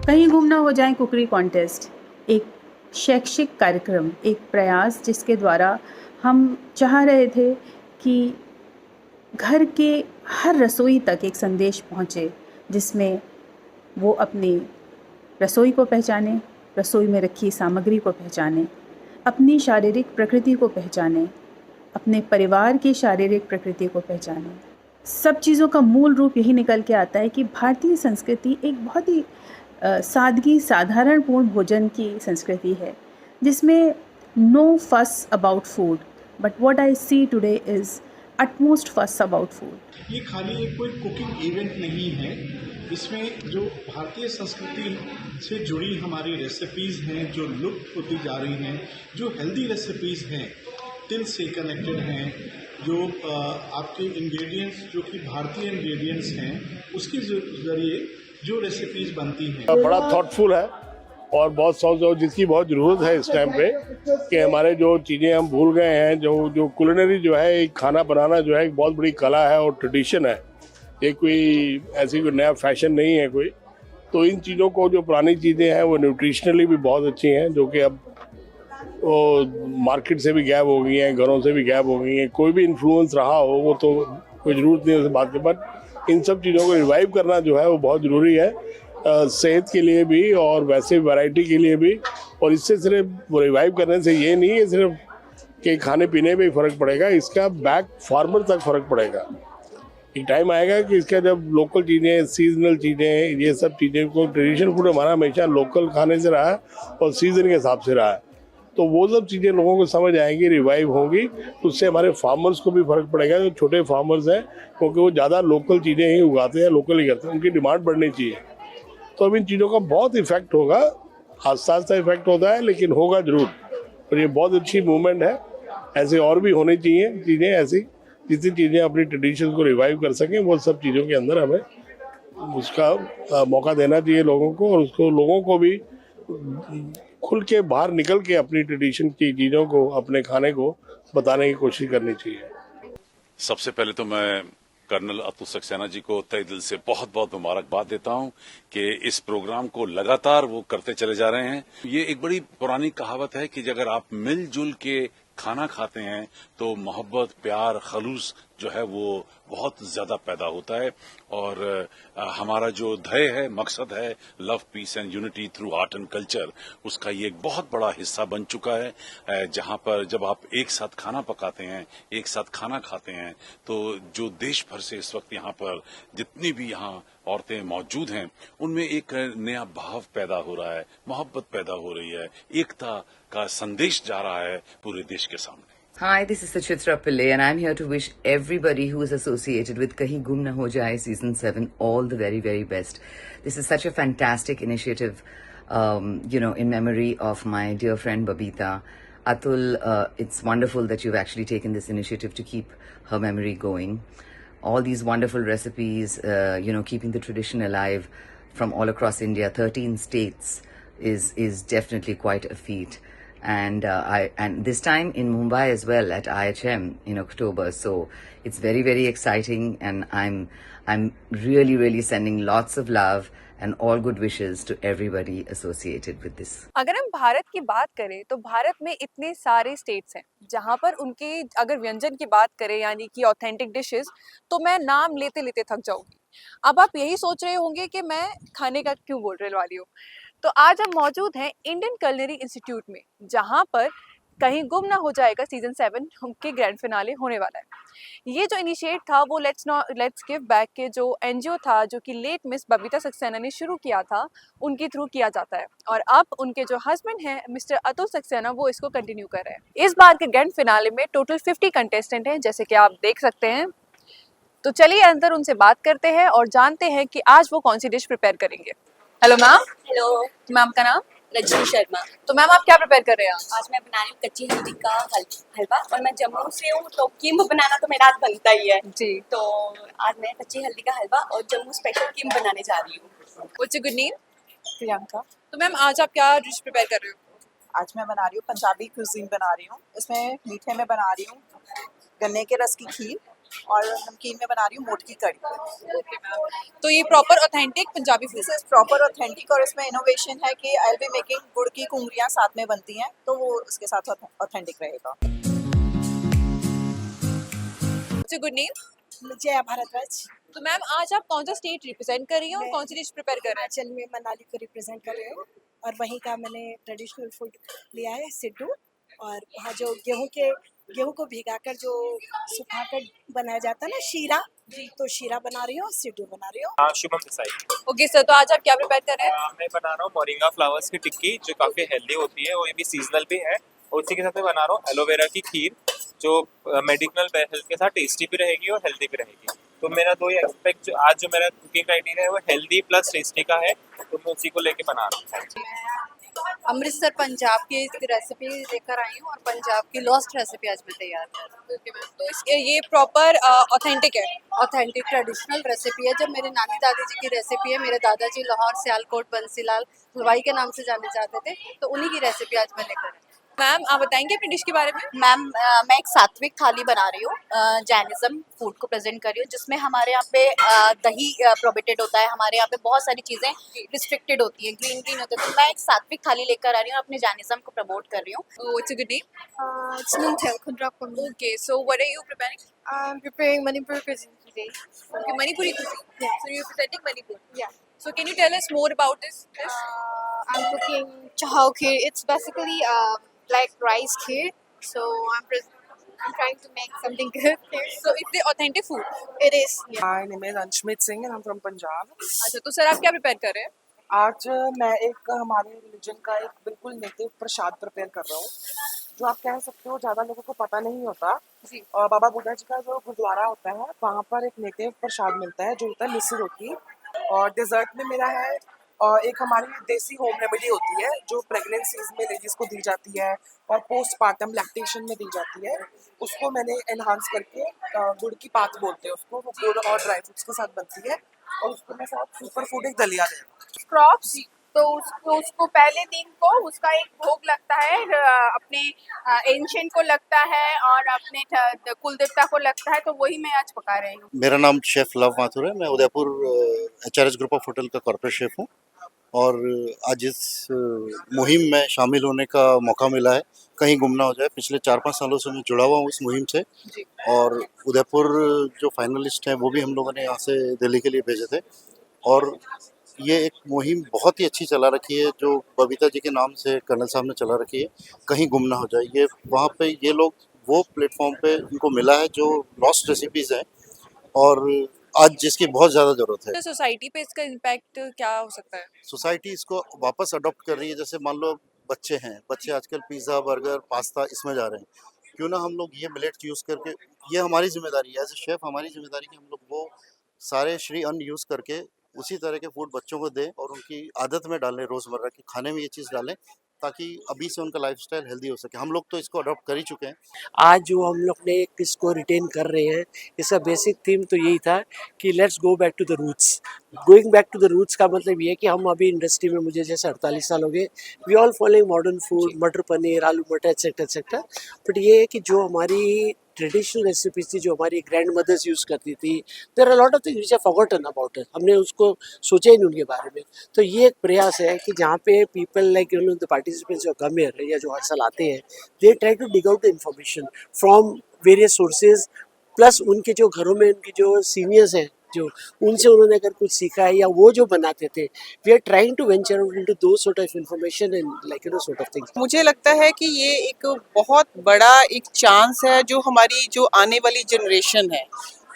कहीं गुम ना हो जाए कुकरी कॉन्टेस्ट एक शैक्षिक कार्यक्रम, एक प्रयास जिसके द्वारा हम चाह रहे थे कि घर के हर रसोई तक एक संदेश पहुँचे, जिसमें वो अपनी रसोई को पहचाने, रसोई में रखी सामग्री को पहचाने, अपनी शारीरिक प्रकृति को पहचाने, अपने परिवार की शारीरिक प्रकृति को पहचाने। सब चीज़ों का मूल रूप यही निकल के आता है कि भारतीय संस्कृति एक बहुत ही सादगी, साधारणपूर्ण भोजन की संस्कृति है, जिसमें no fuss about food, but what I see today is utmost fuss about food. ये खाली एक कोई कुकिंग इवेंट नहीं है, इसमें जो भारतीय संस्कृति से जुड़ी हमारी रेसिपीज़ हैं जो लुप्त होती जा रही हैं, जो हेल्दी रेसिपीज़ हैं, तिल से कनेक्टेड हैं, जो आपके इंग्रेडिएंट्स जो कि भारतीय इंग्रेडिएंट्स हैं उसके ज़रिए जो रेसिपीज़ बनती हैं। बड़ा थॉटफुल है और बहुत सोच जिसकी बहुत ज़रूरत है इस टाइम पे कि हमारे जो चीज़ें हम भूल गए हैं, जो कुलिनरी जो है, एक खाना बनाना जो है एक बहुत बड़ी कला है और ट्रेडिशन है। ये कोई ऐसी कोई नया फैशन नहीं है कोई। तो इन चीज़ों को, जो पुरानी चीज़ें हैं वो न्यूट्रिशनली भी बहुत अच्छी हैं, जो कि अब वो मार्केट से भी गायब हो गई हैं, घरों से भी गायब हो गई हैं। कोई भी इन्फ्लुएंस रहा हो वो तो कोई ज़रूरत नहीं है उस बात के, बट इन सब चीज़ों को रिवाइव करना जो है वो बहुत ज़रूरी है, सेहत के लिए भी और वैसे वैरायटी के लिए भी। और इससे सिर्फ रिवाइव करने से ये नहीं है सिर्फ कि खाने पीने में फ़र्क पड़ेगा, इसका बैक फार्मर तक फ़र्क पड़ेगा। एक टाइम आएगा कि इसका जब लोकल चीज़ें, सीजनल चीज़ें, ये सब चीज़ें को, ट्रेडिशनल फूड हमारा हमेशा लोकल खाने से रहा है और सीज़न के हिसाब से रहा है, तो वो सब चीज़ें लोगों को समझ आएंगी, रिवाइव होंगी, तो उससे हमारे फार्मर्स को भी फ़र्क पड़ेगा। जो छोटे फार्मर्स हैं, क्योंकि वो ज़्यादा लोकल चीज़ें ही उगाते हैं, लोकल ही करते हैं, उनकी डिमांड बढ़नी चाहिए। तो अब इन चीज़ों का बहुत इफेक्ट होगा, आस्ता आस्ता इफेक्ट होता है लेकिन होगा ज़रूर। और ये बहुत अच्छी मूवमेंट है, ऐसे और भी होनी चाहिए चीज़ें ऐसी, जितनी चीज़ें अपनी ट्रेडिशन को रिवाइव कर सकें, वो सब चीज़ों के अंदर हमें उसका मौका देना चाहिए लोगों को, और उसको लोगों को भी खुल के बाहर निकल के अपनी ट्रेडिशन की चीज़ों को, अपने खाने को बताने की कोशिश करनी चाहिए। सबसे पहले तो मैं कर्नल अतुल सक्सेना जी को तहे दिल से बहुत बहुत मुबारकबाद देता हूं कि इस प्रोग्राम को लगातार वो करते चले जा रहे हैं। ये एक बड़ी पुरानी कहावत है कि अगर आप मिलजुल के खाना खाते हैं तो मोहब्बत, प्यार, खलूस जो है वो बहुत ज्यादा पैदा होता है। और हमारा जो ध्येय है, मकसद है, love, peace and unity through art and culture, उसका ये एक बहुत बड़ा हिस्सा बन चुका है। जहां पर जब आप एक साथ खाना पकाते हैं, एक साथ खाना खाते हैं, तो जो देश भर से इस वक्त यहाँ पर जितनी भी यहाँ औरतें मौजूद हैं, उनमें एक नया भाव पैदा हो रहा है, मोहब्बत पैदा हो रही है, एकता का संदेश जा रहा है पूरे देश के सामने। Hi, this is Suchitra Pillai and I'm here to wish everybody who is associated with Kahin Gum Na Ho Jaye Season 7 all the very, very best. This is such a fantastic initiative, in memory of my dear friend Babita. Atul, it's wonderful that you've actually taken this initiative to keep her memory going. All these wonderful recipes, keeping the tradition alive from all across India, 13 states, is definitely quite a feat. And this time in Mumbai as well at IHM in October, so it's very, very exciting, and I'm really, really sending lots of love and all good wishes to everybody associated with this. अगर हम भारत की बात करें तो भारत में इतने सारे states हैं जहाँ पर उनके अगर व्यंजन की बात करें यानी कि ऑथेंटिक डिशेस, तो मैं नाम लेते लेते थक जाऊंगी। अब आप यही सोच रहे होंगे कि मैं खाने का क्यों बोल रहे वाली हूँ। तो आज हम मौजूद हैं इंडियन कलिनरी इंस्टीट्यूट में, जहाँ पर कहीं गुम ना हो जाएगा सीजन 7 के ग्रैंड फिनाले होने वाला है। ये जो इनिशिएट था वो लेट्स गिव बैक के जो एनजीओ था, जो कि लेट मिस बबीता सक्सेना ने शुरू किया था, उनके थ्रू किया जाता है। और अब उनके जो हस्बैंड हैं मिस्टर अतुल सक्सेना, वो इसको कंटिन्यू कर रहे हैं। इस बार के ग्रैंड फिनाले में टोटल 50 कंटेस्टेंट हैं, जैसे कि आप देख सकते हैं। तो चलिए अंदर उनसे बात करते हैं और जानते हैं कि आज वो कौन सी डिश प्रिपेयर करेंगे। Hello ma'am. हेलो मैम का नाम? रजनी शर्मा। तो मैम आप क्या प्रिपेयर कर रहे हैं आज मैं बना रही हूँ कच्ची हल्दी का हलवा, और मैं जम्मू से हूँ तो कीम बनाना तो मेरा आज बनता ही है जी। तो आज मैं कच्ची हल्दी का हलवा और जम्मू स्पेशल कीम बनाने जा रही हूँ। What's your good name? Priyanka. तो मैम आज आप क्या डिश प्रिपेयर कर रहे हो? आज मैं बना रही हूँ पंजाबी कुजीन बना रही हूँ। इसमें मीठे में बना रही हूँ गन्ने के रस की खीर, और नमकीन में बना रही हूँ मोट की कड़ी। ओके मैम, तो ये proper authentic Punjabi food this is proper authentic और इसमें इनोवेशन है कि आई विल बी मेकिंग गुड़ की कुंगरियाँ साथ में बनती हैं, तो वो उसके साथ ऑथेंटिक रहेगा। Good name. जया भारद्वाज। तो मैम आज आप कौन सा स्टेट रिप्रेजेंट कर रही हैं और कौन सी डिश प्रिपेयर कर रहे हैं? हिमाचल में मनाली को रिप्रेजेंट कर रही हूँ और वहीं का मैंने ट्रेडिशनल फूड लिया है सिड्डू, और वहाँ जो गेहूं को भिगाकर जो सुखाकर बनाया जाता है ना शीरा, तो शीरा बना रही हूँ, सिड्डू बना रही हूँ। शुभम देसाई। ओके सर, तो आज आप क्या प्रिपेयर कर रहे हैं? मैं बना रहा हूँ मोरिंगा फ्लावर्स की टिक्की जो काफ़ी हेल्दी होती है और ये भी सीजनल भी है, और उसी के साथ मैं बना रहा हूँ एलोवेरा की खीर जो मेडिकल हेल्थ के साथ टेस्टी भी रहेगी और हेल्दी भी रहेगी। तो मेरा दो ही एक्सपेक्ट जो आज जो मेरा कुकिंग क्राइटेरिया है वो हेल्दी प्लस टेस्टी का है, तो मैं उसी को लेके बना रहा हूँ। अमृतसर पंजाब की रेसिपी लेकर आई हूँ और पंजाब की लॉस्ट रेसिपी आज मैं तैयार कर रही हूँ। ओके मैम, तो ये प्रॉपर ऑथेंटिक है? ऑथेंटिक ट्रेडिशनल रेसिपी है, जब मेरे नानी दादी जी की रेसिपी है। मेरे दादाजी लाहौर सियालकोट बंसीलाल हलवाई के नाम से जाने जाते थे, तो उन्हीं की रेसिपी आज मैं लेकर आई। मैम आप बताएंगे अपनी डिश के बारे में? मैम मैं एक सात्विक थाली बना रही हूँ, जैनिज्म फूड को प्रेजेंट कर रही हूँ, जिसमें हमारे यहाँ पे दही प्रोहिबिटेड होता है, हमारे यहाँ पे बहुत सारी चीज़ें रिस्ट्रिक्टेड होती हैं, ग्रीन होता है, तो मैं एक सात्विक थाली लेकर आ रही हूँ, अपने जैनिज्म को प्रमोट कर रही हूँ। Oh, it's a good name. It's Nuntel Kundrakam. Okay, so what are you preparing? I'm preparing Manipur cuisine today. Okay, Manipuri cuisine. Yeah. So you're presenting Manipur. Yeah. So can you tell us more about this dish? I'm cooking chahao kheer. It's basically like rice kheer. So I'm trying to make something good here. So it's the authentic food. It is. Yeah. My name is Anshmit Singh and I'm from Punjab. अच्छा, तो sir आप क्या prepare कर रहे हैं? आज मैं एक हमारे रिलीजन का एक बिल्कुल नेटिव प्रसाद प्रिपेयर कर रहा हूँ, जो आप कह सकते हो ज़्यादा लोगों को पता नहीं होता। जी। और बाबा बुद्धा जी का जो गुरुद्वारा होता है वहाँ पर एक नेटिव प्रसाद मिलता है जो होता है मिस्सी रोटी। और डिज़र्ट में मेरा है और एक हमारी देसी होम रेमेडी होती है जो प्रेगनेंसीज में लेडीज़ को दी जाती है और पोस्टपार्टम लैक्टेशन में दी जाती है, उसको मैंने एनहांस करके गुड़ की पात बोलते हैं उसको, वो गुड़ और ड्राई फ्रूट्स के साथ बनती है और उसको मैं साथ सुपर फूड एक दलिया दे रहा हूँ। क्रॉप्स, तो उसको पहले दिन को उसका एक भोग लगता है, अपने एंशियंट को लगता है और अपने कुल देवता को लगता है, तो वही मैं आज पका रही हूँ। मेरा नाम शेफ लव माथुर है, मैं Udaipur HRS group of hotel का कॉर्पोरेट शेफ हूँ और आज इस मुहिम में शामिल होने का मौका मिला है, कहीं गुम ना हो जाए। पिछले 4-5 सालों से मैं जुड़ा हुआ हूँ इस मुहिम से और उदयपुर जो फाइनलिस्ट हैं वो भी हम लोगों ने यहाँ से दिल्ली के लिए भेजे थे और ये एक मुहिम बहुत ही अच्छी चला रखी है जो बबीता जी के नाम से कर्नल साहब ने चला रखी है, कहीं गुम ना हो जाए। ये वहाँ पे ये लोग वो प्लेटफॉर्म पे इनको मिला है जो लॉस्ट रेसिपीज़ हैं और आज जिसकी बहुत ज़्यादा ज़रूरत है। तो सोसाइटी पे इसका इम्पैक्ट क्या हो सकता है? सोसाइटी इसको वापस अडॉप्ट कर रही है। जैसे मान लो बच्चे हैं, बच्चे आजकल पिज़्ज़ा, बर्गर, पास्ता इसमें जा रहे हैं, क्यों ना हम लोग ये मिलेट्स यूज़ करके, ये हमारी जिम्मेदारी है एज ए शेफ़, हमारी जिम्मेदारी कि हम लोग वो सारे श्री अन्न यूज़ करके उसी तरह के फूड बच्चों को दें और उनकी आदत में डालें, रोज़मर्रा के खाने में ये चीज़ डालें ताकि अभी से उनका लाइफस्टाइल हेल्दी हो सके। हम लोग तो इसको अडॉप्ट कर ही चुके हैं। आज जो हम लोग ने इसको रिटेन कर रहे हैं, इसका बेसिक थीम तो यही था कि let's go back to the roots. Going back to the roots का मतलब ये है कि हम अभी इंडस्ट्री में, मुझे जैसे 48 साल हो गए, we all following modern food, matar paneer, आलू मटर एक्सेट्रा एक्सेट्रा, बट ये है कि जो हमारी ट्रेडिशनल रेसिपीज थी जो हमारी ग्रैंड मदर्स यूज़ करती थी, there are lot of things which are forgotten about it, हमने उसको सोचा ही नहीं उनके बारे में। तो ये एक प्रयास है कि जहाँ पे people like you know the participants जो कम हियर या जो हर साल आते हैं, they try to dig out the information from various sources, plus उनके जो घरों में उनके जो सीनियर्स हैं जो उनसे उन्होंने अगर कुछ सीखा है या वो जो बनाते थे, we are trying to venture out into those sort of information and like you know sort of things. मुझे लगता है कि ये एक बहुत बड़ा एक चांस है जो हमारी जो आने वाली जनरेशन है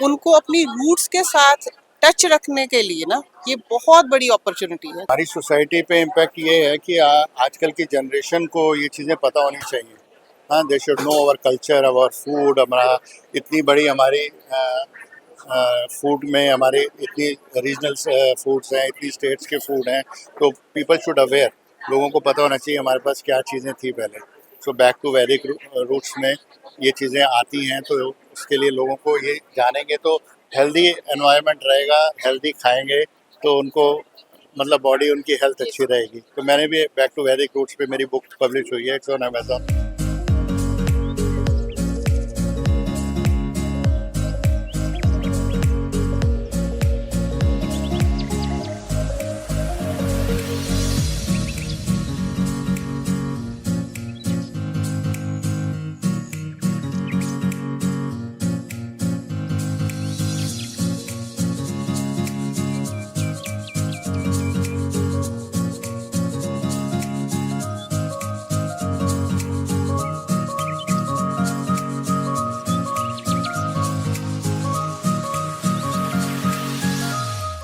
उनको अपनी रूट्स के साथ टच रखने के लिए ना, ये बहुत बड़ी अपॉर्चुनिटी है। हमारी सोसाइटी पे इम्पैक्ट ये है कि आजकल की जनरेशन को ये चीज़ें पता होनी चाहिए। हाँ, they should know our culture, our food, हमारा इतनी बड़ी हमारी फूड में हमारे इतनी रीजनल फूड्स हैं, इतनी स्टेट्स के फूड हैं, तो पीपल शुड अवेयर, लोगों को पता होना चाहिए हमारे पास क्या चीज़ें थी पहले। सो बैक टू वैदिक रूट्स में ये चीज़ें आती हैं, तो उसके लिए लोगों को ये जानेंगे तो हेल्दी एनवायरनमेंट रहेगा, हेल्दी खाएंगे तो उनको मतलब बॉडी उनकी हेल्थ अच्छी रहेगी। तो मैंने भी बैक टू वैदिक रूट्स पे मेरी बुक पब्लिश हुई है, इट्स ऑन अमेज़न।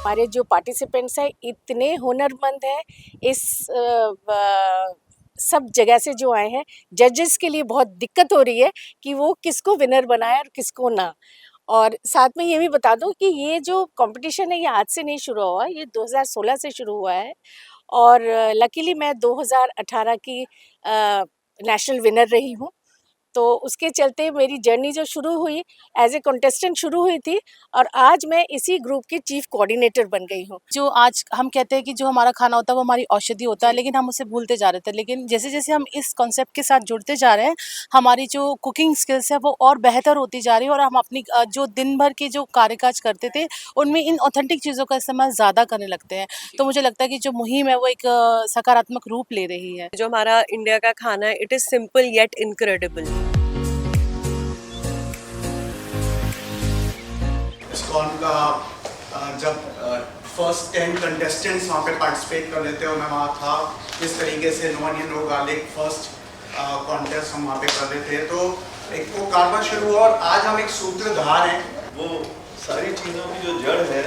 हमारे जो पार्टिसिपेंट्स हैं इतने हुनरमंद हैं, इस सब जगह से जो आए हैं, जजेस के लिए बहुत दिक्कत हो रही है कि वो किसको विनर बनाए और किसको ना। और साथ में ये भी बता दूं कि ये जो कंपटीशन है ये आज से नहीं शुरू हुआ, ये 2016 से शुरू हुआ है और लकीली मैं 2018 की नेशनल विनर रही हूँ। तो उसके चलते मेरी जर्नी जो शुरू हुई एज ए कंटेस्टेंट शुरू हुई थी और आज मैं इसी ग्रुप की चीफ कोऑर्डिनेटर बन गई हूँ। जो आज हम कहते हैं कि जो हमारा खाना होता है वो हमारी औषधि होता है, लेकिन हम उसे भूलते जा रहे थे। लेकिन जैसे जैसे हम इस कॉन्सेप्ट के साथ जुड़ते जा रहे हैं, हमारी जो कुकिंग स्किल्स है वो और बेहतर होती जा रही है और हम अपनी जो दिन भर के जो कार्यकाज करते थे उनमें इन ऑथेंटिक चीज़ों का इस्तेमाल ज़्यादा करने लगते हैं। तो मुझे लगता है कि जो मुहिम है वो एक सकारात्मक रूप ले रही है। जो हमारा इंडिया का खाना है, it is simple yet incredible. ISKCON का जब फर्स्ट 10 कंटेस्टेंट्स वहाँ पे पार्टिसिपेट कर लेते और मैं वहाँ था, इस तरीके से no onion no garlic first contest हम वहाँ पे कर रहे थे, तो एक वो कारवा शुरू हुआ और आज हम एक सूत्रधार हैं। वो सारी चीज़ों की जो जड़ है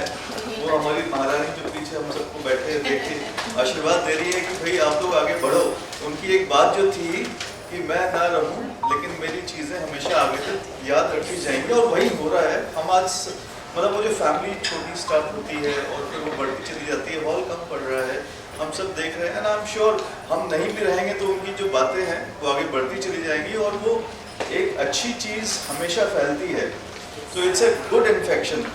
वो हमारी महारानी जो पीछे हम सबको बैठे देख के आशीर्वाद दे रही है कि भाई आप लोग आगे बढ़ो। उनकी एक बात जो थी कि मैं ना रहूं लेकिन मेरी चीज़ें हमेशा आगे तक याद रखी जाएंगी और वही हो रहा है। हम आज मतलब वो जो फैमिली छोटी स्टार्ट होती है और फिर वो बढ़ती चली जाती है, हॉल कम पड़ रहा है, हम सब देख रहे हैं ना। आई एम श्योर हम नहीं भी रहेंगे तो उनकी जो बातें हैं वो आगे बढ़ती चली जाएंगी और वो एक अच्छी चीज़ हमेशा फैलती है। So it's a good infection.